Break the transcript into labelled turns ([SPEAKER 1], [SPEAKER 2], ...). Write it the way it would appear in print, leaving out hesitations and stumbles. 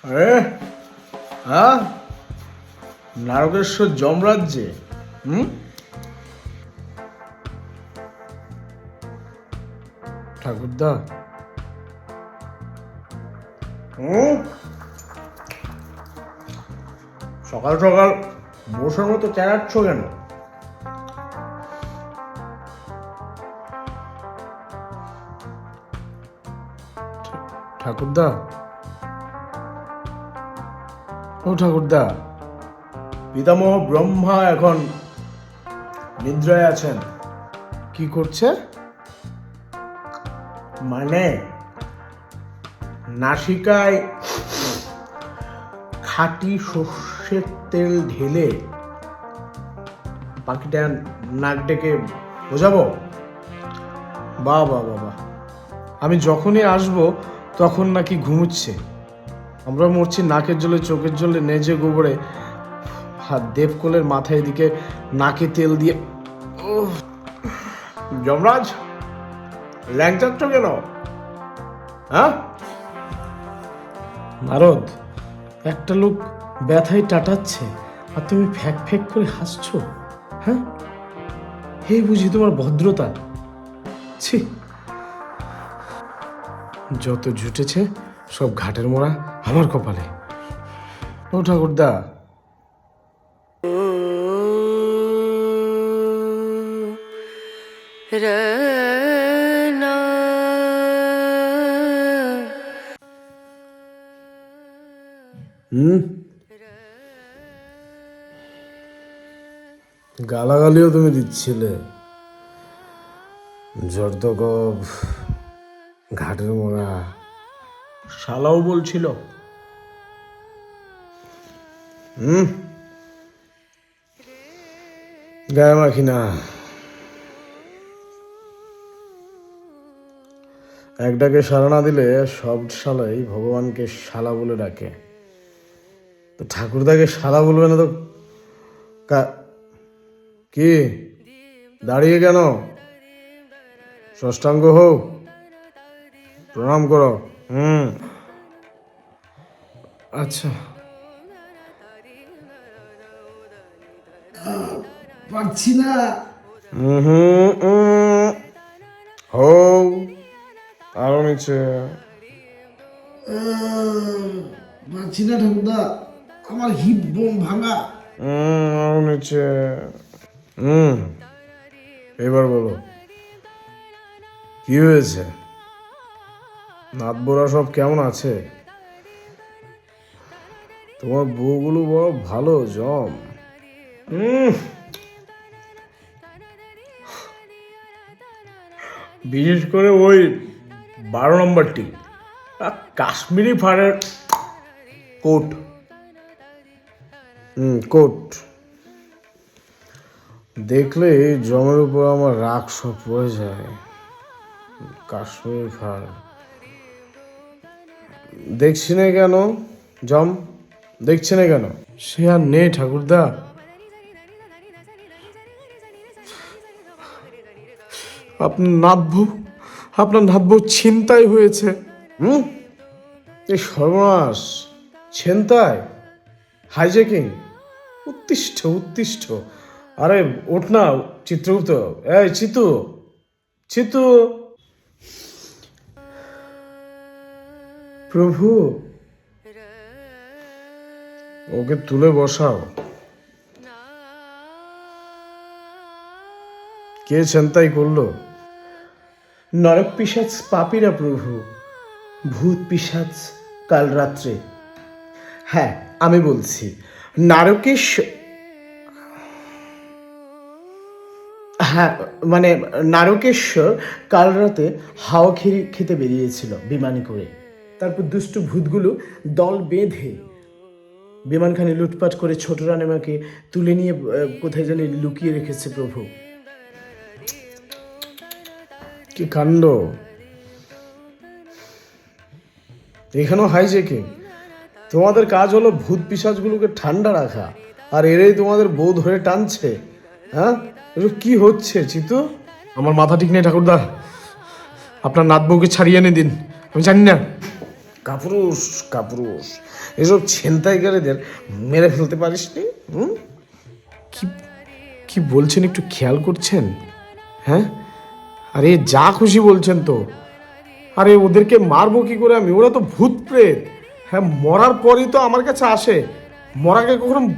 [SPEAKER 1] আরে হ্যাঁ, নারকেশ্বর যমরাজ্যে। ঠাকুরদা, সকাল সকাল বসের মতো চেঁচাচ্ছ কেন? ঠাকুরদা, ও ঠাকুরদা, পিতামহ ব্রহ্মা এখন নিদ্রায় আছেন। কি করছে? মানে নাসিকায় খাঁটি সর্ষের তেল ঢেলে পাখিটা নাক ডেকে বোঝাবো? বাহ বাহ বাবা, আমি যখনই আসবো তখন নাকি ঘুমুচ্ছে। আমরা মরছি নাকের জলে, চোখের জলে, নেজে গোবরে, আর দেবকোলের মাথায় এদিকে নাকে তেল দিয়ে। যমরাজ, ল্যাংচাচ্ছ কেন? হ্যাঁ নারদ, একটা লোক ব্যথায় টাটাচ্ছে আর তুমি ফ্যাক ফ্যাক করে হাসছো। হ্যাঁ, এই বুঝি তোমার ভদ্রতা? ছি, যত জুটেছে সব ঘাটের মোড়া আমার কপালে। ও ঠাকুরদা, গালাগালিও তুমি দিচ্ছিলে। জর্দগব, ঘাটের মোড়া, শালাও বলছিল। গায়ে মাখি না। এক ডাকে সাড়া না দিলে সব শালাই ভগবানকে শালা বলে ডাকে। তো ঠাকুরদাকে শালা বলবে না তো কি? দাঁড়িয়ে কেন? ষষ্ঠাঙ্গ হও, প্রণাম করো। আচ্ছা, পারছি না। হও, আরো নিচে। পারছি না ঠাকুরদা, আমার হিপ বোম ভাঙা। আরো নিচে। এবার বলো, কি হয়েছে? নাতবরা সব কেমন আছে? তোমার বউগুলো বড় ভালো জম। বিশেষ করে ওই 12 নম্বরটি, কাশ্মীরি ফাড়ের কোট। কোট দেখলে জমের উপর আমার রাগ সব পড়ে যায়। কাশ্মীরি ফাড় দেখছি না কেন? জম দেখছি না কেন? সে আর নেই ঠাকুরদা। আপনার নাতবউ ছিনতাই হয়েছে। এই সর্বনাশ! ছিনতাই, হাইজ্যাকিং! উত্তিষ্ঠ উত্তিষ্ঠ! আরে ওঠ না চিত্রগুপ্ত, এই চিতু, চিতু! প্রভু, ওকে তুলে বসাও। কে ছিনতাই করলো? নরক পিশাচ পাপীরা প্রভু, ভূত পিশাচ কাল রাত্রে। হ্যাঁ, আমি বলছি নারকেশ্বর কাল রাতে হাওয়া খেতে বেরিয়েছিল বিমানে করে। তারপর দুষ্ট ভূতগুলো দল বেঁধে বিমানখানে লুটপাট করে ছোট রানীমাকে তুলে নিয়ে কোথায় জানি লুকিয়ে রেখেছে প্রভু। কি কাণ্ড! এখানেও হাইজ্যাকিং! তোমাদের কাজ হলো ভূত পিশাচগুলোকে ঠান্ডা রাখা, আর এরাই তোমাদের বউ ধরে টানছে। হ্যাঁ, এসব কি হচ্ছে চিতু? আমার মাথা ঠিক নেই ঠাকুরদা, আপনার নাতবউকে ছাড়িয়ে এনে দিন। আমি জানি না। কাপুরুষ কাপুরুষ, এসব ছিনতাইকারীদের মেরে ফেলতে পারিস নি? কি কি বলছেন একটু খেয়াল করছেন? হ্যাঁ, আরে যা খুশি বলছেন তো। আরে ওদেরকে মারবো কি করে আমি? ওরা তো ভূত প্রেত। হ্যাঁ, মরার পরই তো আমার কাছে আসে। মরাকে কখনো